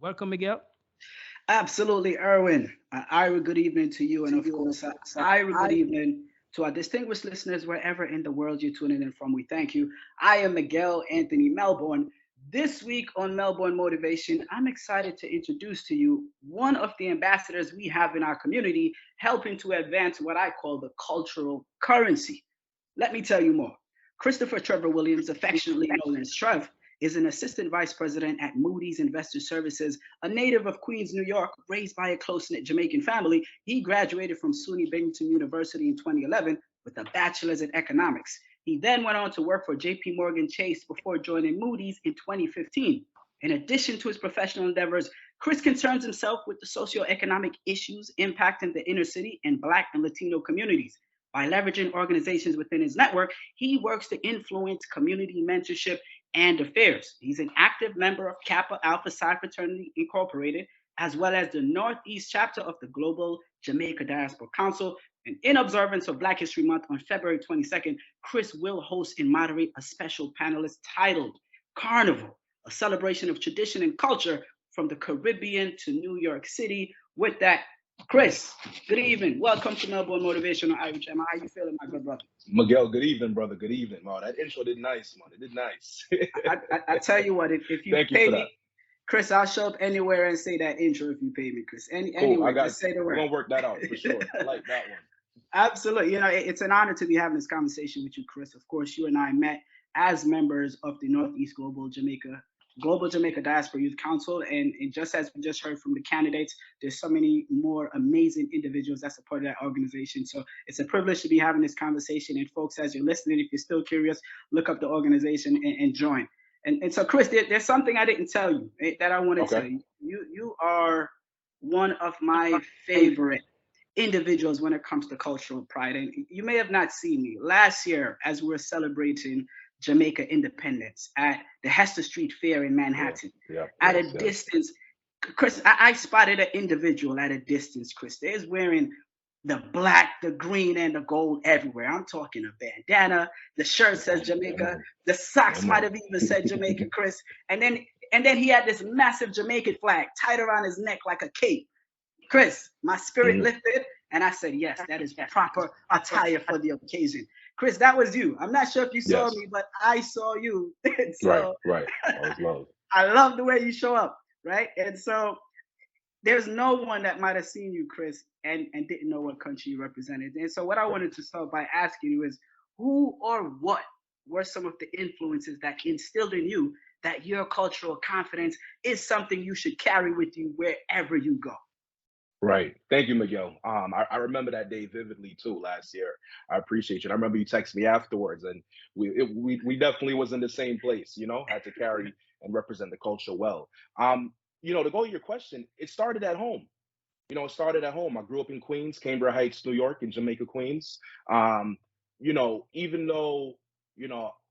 Welcome, Miguel. Absolutely, Erwin. Ira, good evening to you. And of course, Ira, good evening to our distinguished listeners wherever in the world you're tuning in from. We thank you. I am Miguel Anthony Melbourne. This week on Melbourne Motivation, I'm excited to introduce to you one of the ambassadors we have in our community helping to advance what I call the cultural currency. Let me tell you more. Christopher Trevor Williams, affectionately known as Trev, is an assistant vice president at Moody's Investor Services, a native of Queens, New York, raised by a close-knit Jamaican family. He graduated from SUNY Binghamton University in 2011 with a bachelor's in economics. He then went on to work for JP Morgan Chase before joining Moody's in 2015. In addition to his professional endeavors, Chris concerns himself with the socio-economic issues impacting the inner city and Black and Latino communities. By leveraging organizations within his network, he works to influence community mentorship and affairs. He's an active member of Kappa Alpha Psi Fraternity Incorporated, as well as the Northeast chapter of the Global Jamaica Diaspora Council. And in observance of Black History Month on February 22nd, Chris will host and moderate a special panelist titled Carnival, a celebration of tradition and culture from the Caribbean to New York City. With that, Chris, good evening. Welcome to Melbourne Motivational Irish. Emma, how you feeling, my good brother? Miguel, good evening, brother. Good evening. Wow, that intro did nice, man. It did nice. I tell you what, if you Thank you pay for me, that. Chris, I'll show up anywhere and say that intro if you pay me, Chris. Cool. Anywhere, just say the We're word. gonna work that out for sure. I like that one. Absolutely. It's an honor to be having this conversation with you, Chris. Of course, you and I met as members of the Northeast Global Jamaica Diaspora Youth Council. And just as we just heard from the candidates, there's so many more amazing individuals that's a part of that organization. So it's a privilege to be having this conversation. And folks, as you're listening, if you're still curious, look up the organization and join. And so, Chris, there's something I didn't tell you that I want to tell Okay. you. You are one of my favorite individuals when it comes to cultural pride. And you may have not seen me last year as we were celebrating Jamaica independence at the Hester Street Fair in Yeah. Manhattan. Yeah. At a Yes. Yes. distance, Chris, I spotted an individual at a distance, Chris. They's wearing the black, the green, and the gold everywhere. I'm talking a bandana. The shirt says Yeah, Jamaica. man. The Yeah, socks might man. have even said Jamaica, Chris. And then he had this massive Jamaican flag tied around his neck like a cape. Chris, my spirit Mhm. lifted, and I said, yes, that is proper attire for the occasion. Chris, that was you. I'm not sure if you saw Yes. me, but I saw you. And Right. so Right. That was love. I love the way you show up, right? And so there's no one that might have seen you, Chris, and didn't know what country you represented. And so what I wanted to start by asking you is who or what were some of the influences that instilled in you that your cultural confidence is something you should carry with you wherever you go? Right. Thank you, Miguel. I remember that day vividly too last year. I appreciate you. And I remember you texted me afterwards, and we definitely was in the same place. Had to carry and represent the culture well. To go to your question, it started at home. It started at home. I grew up in Queens, Cambria Heights, New York, in Jamaica, Queens. Even though,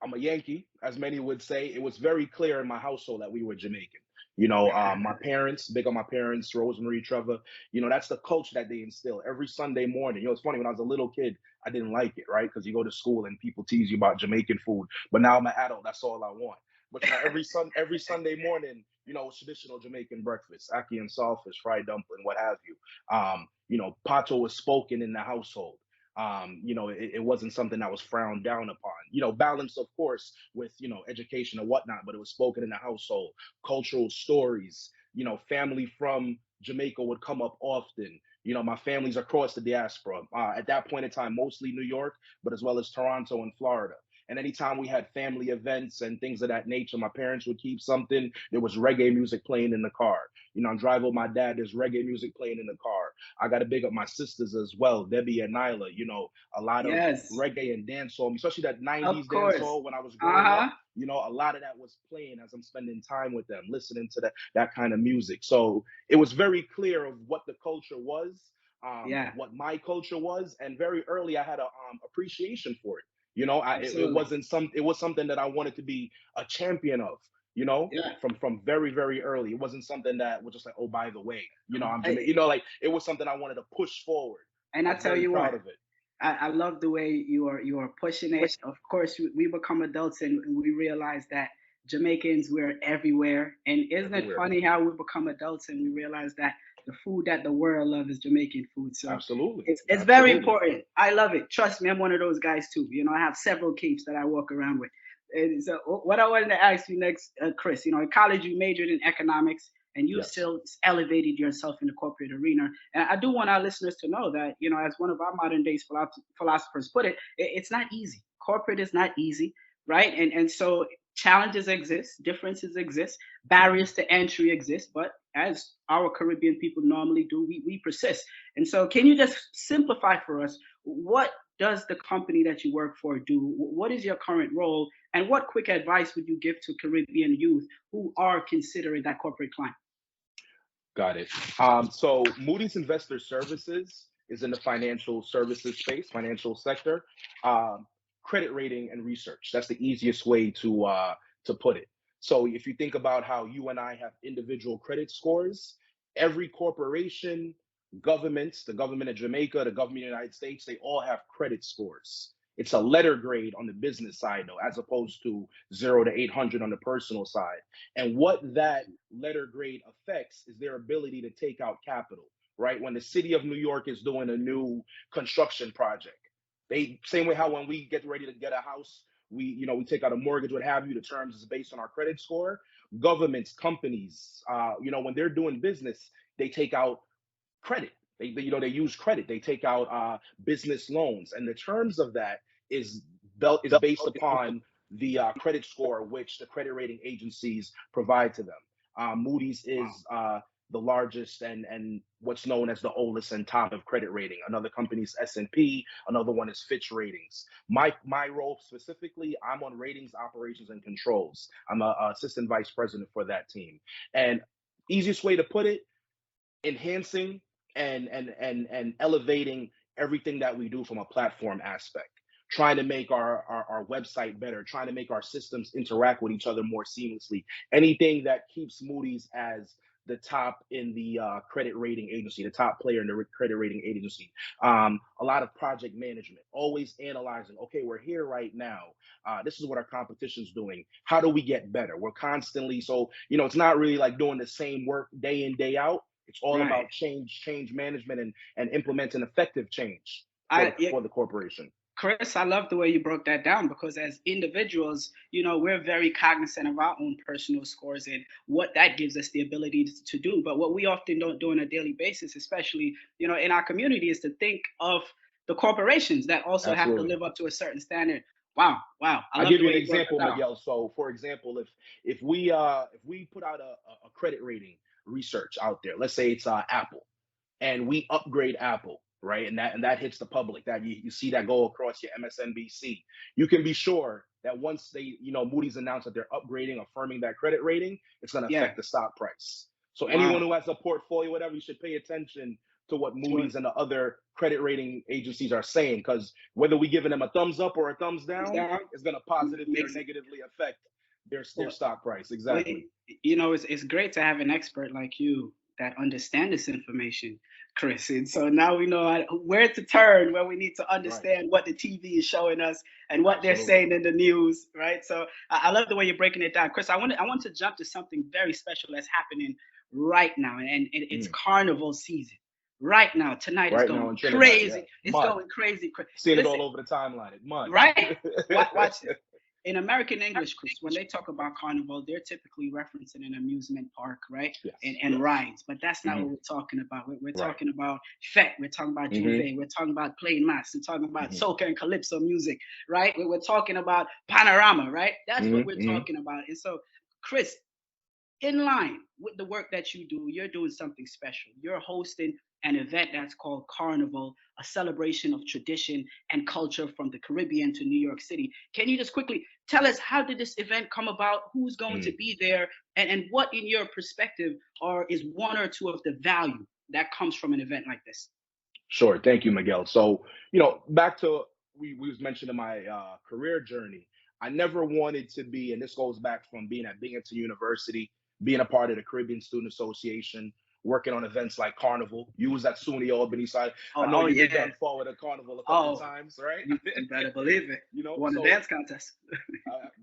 I'm a Yankee, as many would say, it was very clear in my household that we were Jamaican. My parents, big on my parents, Rosemary, Trevor, that's the culture that they instill every Sunday morning. It's funny, when I was a little kid, I didn't like it, right? Because you go to school and people tease you about Jamaican food. But now I'm an adult, that's all I want. But every Sunday morning, it's traditional Jamaican breakfast, ackee and saltfish, fried dumpling, what have you. Pato was spoken in the household. It wasn't something that was frowned down upon. Balanced, of course, with education and whatnot, but it was spoken in the household. Cultural stories. Family from Jamaica would come up often. My family's across the diaspora. At that point in time, mostly New York, but as well as Toronto and Florida. And anytime we had family events and things of that nature, my parents would keep something. There was reggae music playing in the car. I'm driving with my dad. There's reggae music playing in the car. I got to big up my sisters as well, Debbie and Nyla. A lot of Yes, reggae and dancehall, especially that of 90s course. dancehall when I was growing up. Uh-huh. A lot of that was playing as I'm spending time with them, listening to that kind of music. So it was very clear of what the culture was, Yeah, what my culture was, and very early I had a appreciation for it. It absolutely. wasn't it was something that I wanted to be a champion of. you know, Yeah. from very, very early. It wasn't something that was just like, oh, by the way, you know, I'm I- Jamaican. You know, like it was something I wanted to push forward. and I I was tell very you what, proud of it. I love the way you are pushing it. Of course, we become adults and we realize that Jamaicans, we're everywhere. And isn't it Everywhere. funny how we become adults and we realize that the food that the world loves is Jamaican food. So Absolutely. it's very Absolutely. important. I love it. Trust me, I'm one of those guys too. You know, I have several capes that I walk around with. And so what I wanted to ask you next, Chris, you know, in college you majored in economics and you've Yes. still elevated yourself in the corporate arena. And I do want our listeners to know that, you know, as one of our modern days philosophers put it, it's not easy. Corporate is not easy, right? And so challenges exist, differences exist, barriers to entry exist, but as our Caribbean people normally do, we persist. And so, can you just simplify for us what does the company that you work for do? What is your current role? And what quick advice would you give to Caribbean youth who are considering that corporate climb? Got it. So Moody's Investor Services is in the financial services space, financial sector, um, credit rating and research. That's the easiest way to put it. So if you think about how you and I have individual credit scores, every corporation, governments, the government of Jamaica, the government of the United States, they all have credit scores. It's a letter grade on the business side, though, as opposed to 0 to 800 on the personal side. And what that letter grade affects is their ability to take out capital, right? When the city of New York is doing a new construction project, they same way how when we get ready to get a house, we take out a mortgage, what have you. The terms is based on our credit score. Governments, companies, when they're doing business, they take out credit. They use credit. They take out business loans, and the terms of that is is based upon the credit score which the credit rating agencies provide to them. Moody's is the largest and what's known as the oldest and top of credit rating. Another company is S&P. Another one is Fitch Ratings. My role specifically, I'm on ratings, operations, and controls. I'm a assistant vice president for that team. And easiest way to put it, enhancing and elevating everything that we do from a platform aspect, trying to make our website better, trying to make our systems interact with each other more seamlessly, anything that keeps Moody's as the top in the credit rating agency, the top player in the credit rating agency. A lot of project management, always analyzing, okay, we're here right now. This is what our competition's doing. How do we get better? We're constantly, so, it's not really like doing the same work day in, day out. It's all Right. about change management and implementing effective change Yeah, for the corporation. Chris, I love the way you broke that down because as individuals, you know, we're very cognizant of our own personal scores and what that gives us the ability to do. But what we often don't do on a daily basis, especially, you know, in our community, is to think of the corporations that also have to Absolutely. live up to a certain standard. Wow, wow. I I'll love give the you way an you broke example, that down. Miguel. So, for example, if we put out a credit rating research out there, let's say it's Apple, and we upgrade Apple, right? And that hits the public. That you see that go across your MSNBC. You can be sure that once Moody's announced that they're upgrading, affirming that credit rating, it's going to Yeah, affect the stock price. So anyone wow. who has a portfolio, whatever, you should pay attention to what So, Moody's and the other credit rating agencies are saying, because whether we giving them a thumbs up or a thumbs down, down it's going to positively or makes it. negatively affect their stock price. Well, Exactly. you know, it's great to have an expert like you that understand this information, Chris. And so now we know where to turn when we need to Right. understand what the TV is showing us and what they're Absolutely. saying in the news, right? So I love the way you're breaking it down, Chris. I want to jump to something very special that's happening right now, and it's Mm. Carnival season. Right now, tonight is Right going now in Trinidad, yeah. crazy. It's Mud. going crazy. Seeing it Listen, all over the timeline. It mud. right? Watch this. In American English, Chris, when they talk about carnival, they're typically referencing an amusement park, right? And, Yes. and rides, but that's not what Hmm. we're talking about. We're Right. talking about fete, we're talking about Hmm. juve, we're talking about playing mass, we're talking about Hmm. soca and calypso music, right? We're talking about panorama, right? That's what we're Hmm. talking about. And so, Chris, in line with the work that you do, you're doing something special. You're hosting an event that's called Carnival, a celebration of tradition and culture from the Caribbean to New York City. Can you just quickly tell us how did this event come about? Who's going to Mm. be there? And what, in your perspective, is one or two of the value that comes from an event like this? Sure. Thank you, Miguel. So, back to we was mentioning my career journey. I never wanted to be, and this goes back from being at Binghamton University, being a part of the Caribbean Student Association, working on events like Carnival. You was at SUNY Albany, so I know you've been done forward at Carnival a couple of times, right? You better believe it. You know, Won a so dance contest.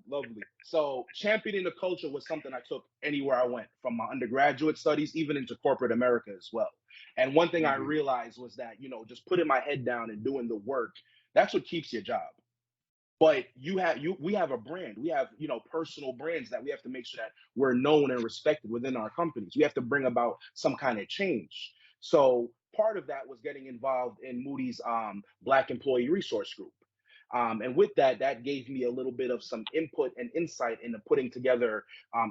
lovely. So championing the culture was something I took anywhere I went, from my undergraduate studies, even into corporate America as well. And one thing I realized was that, just putting my head down and doing the work, that's what keeps your job. But we have a brand. We have, personal brands that we have to make sure that we're known and respected within our companies. We have to bring about some kind of change. So part of that was getting involved in Moody's Black Employee Resource Group. And with that, that gave me a little bit of some input and insight into putting together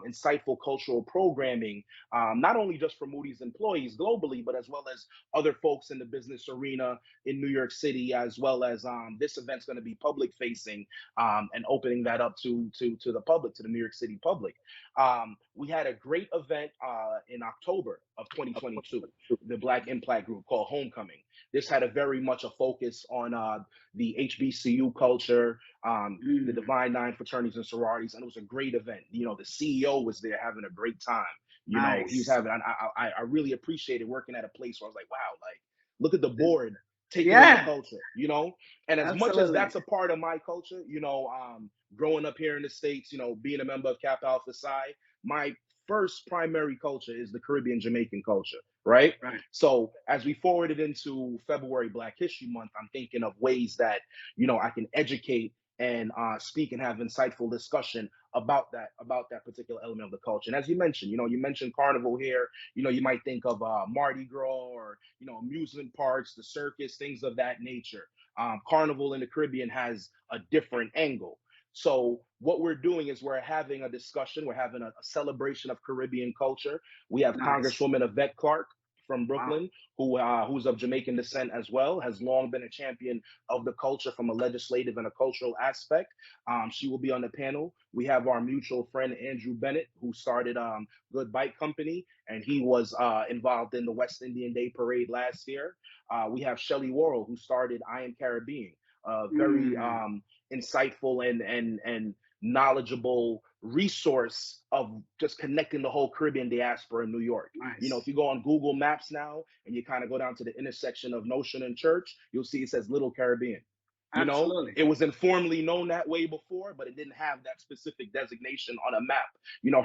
insightful cultural programming, not only just for Moody's employees globally, but as well as other folks in the business arena in New York City, as well as this event's going to be public facing, and opening that up to the public, to the New York City public. We had a great event in October of 2022, the Black Impact Group, called Homecoming. This had a very much a focus on the HBCU culture, the Divine Nine fraternities and sororities, and it was a great event. The CEO was there having a great time. He was having. I really appreciated working at a place where I was like, wow, like look at the board taking in the culture. And as much as that's a part of my culture, growing up here in the States, being a member of Kappa Alpha Psi, my first primary culture is the Caribbean Jamaican culture, right? So as we forwarded into February Black History Month, I'm thinking of ways that, I can educate and speak and have insightful discussion about that particular element of the culture. And as you mentioned, you mentioned Carnival here. You might think of Mardi Gras, or amusement parks, the circus, things of that nature. Carnival in the Caribbean has a different angle. So what we're doing is we're having a discussion. We're having a celebration of Caribbean culture. We have Congresswoman Yvette Clarke from Brooklyn, who's of Jamaican descent as well, has long been a champion of the culture from a legislative and a cultural aspect. She will be on the panel. We have our mutual friend, Andrew Bennett, who started Good Bike Company, and he was involved in the West Indian Day Parade last year. We have Shelley Worrell, who started I Am Caribbean, very insightful and knowledgeable resource of just connecting the whole Caribbean diaspora in New York. If you go on Google Maps now and you kind of go down to the intersection of Notion and Church, you'll see it says Little Caribbean. It was informally known that way before, but it didn't have that specific designation on a map.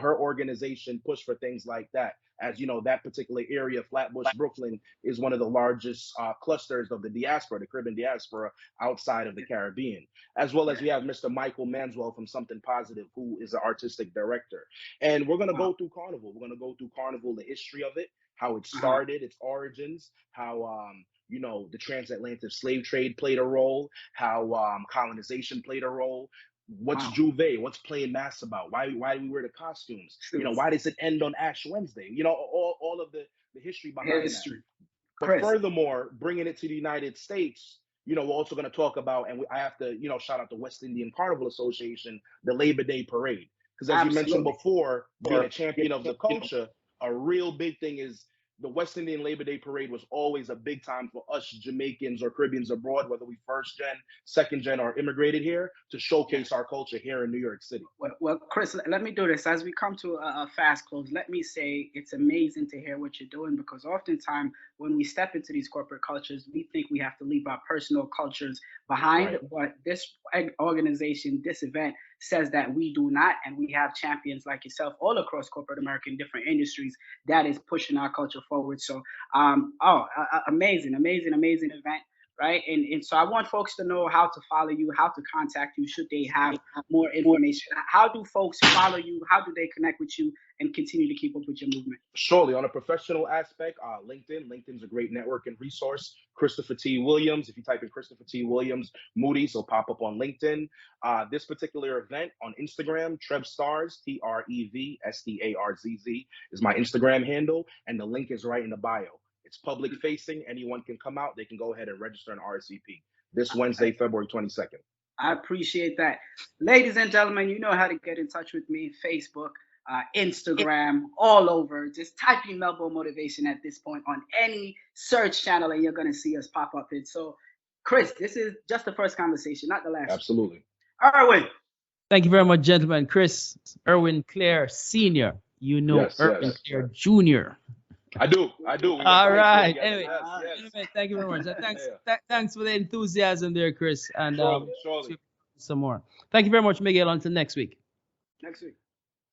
Her organization pushed for things like that. As that particular area, Flatbush, Brooklyn, is one of the largest clusters of the diaspora, the Caribbean diaspora outside of the Caribbean. As well as we have Mr. Michael Manswell from Something Positive, who is the artistic director. And we're going to go through Carnival. We're going to go through Carnival, the history of it, how it started, its origins, how the transatlantic slave trade played a role, how colonization played a role. What's Juve? What's playing mass about? Why do we wear the costumes? Why does it end on Ash Wednesday? All of the history behind that. But furthermore, bringing it to the United States, we're also going to talk about, and I have to, shout out the West Indian Carnival Association, the Labor Day Parade. Because as you mentioned before, being a champion of the culture, a real big thing is the West Indian Labor Day Parade was always a big time for us Jamaicans or Caribbeans abroad, whether we first gen, second gen, or immigrated here, to showcase our culture here in New York City. Well, Chris, let me do this. As we come to a fast close, let me say it's amazing to hear what you're doing, because oftentimes when we step into these corporate cultures, we think we have to leave our personal cultures behind. But this organization, this event, says that we do not, and we have champions like yourself all across corporate America in different industries that is pushing our culture forward. So, amazing event, right? And so I want folks to know how to follow you, how to contact you should they have more information. How do folks follow you? How do they connect with you and continue to keep up with your movement? Surely, on a professional aspect, LinkedIn's a great network and resource. Christopher T. Williams, if you type in Christopher T. Williams, Moody, so pop up on LinkedIn. This particular event on Instagram, Trev Stars, TREVSTARZZ, is my Instagram handle, and the link is right in the bio. It's public facing. Anyone can come out. They can go ahead and register an RSVP this Wednesday, February 22nd. I appreciate that. Ladies and gentlemen, you know how to get in touch with me. Facebook, Instagram, all over. Just type in Melbourne Motivation at this point on any search channel, and you're going to see us pop up. And so, Chris, this is just the first conversation, not the last. Absolutely. Erwin, Thank you very much, gentlemen. Chris, Erwin Clare Sr. You know Yes, Erwin yes. Clare Jr. I do. We went to All high school right. together. Anyway, Yes, gentlemen, thank you very much. Thanks, Yeah. thanks for the enthusiasm there, Chris. And Surely. some more. Thank you very much, Miguel. Until next week. Next week.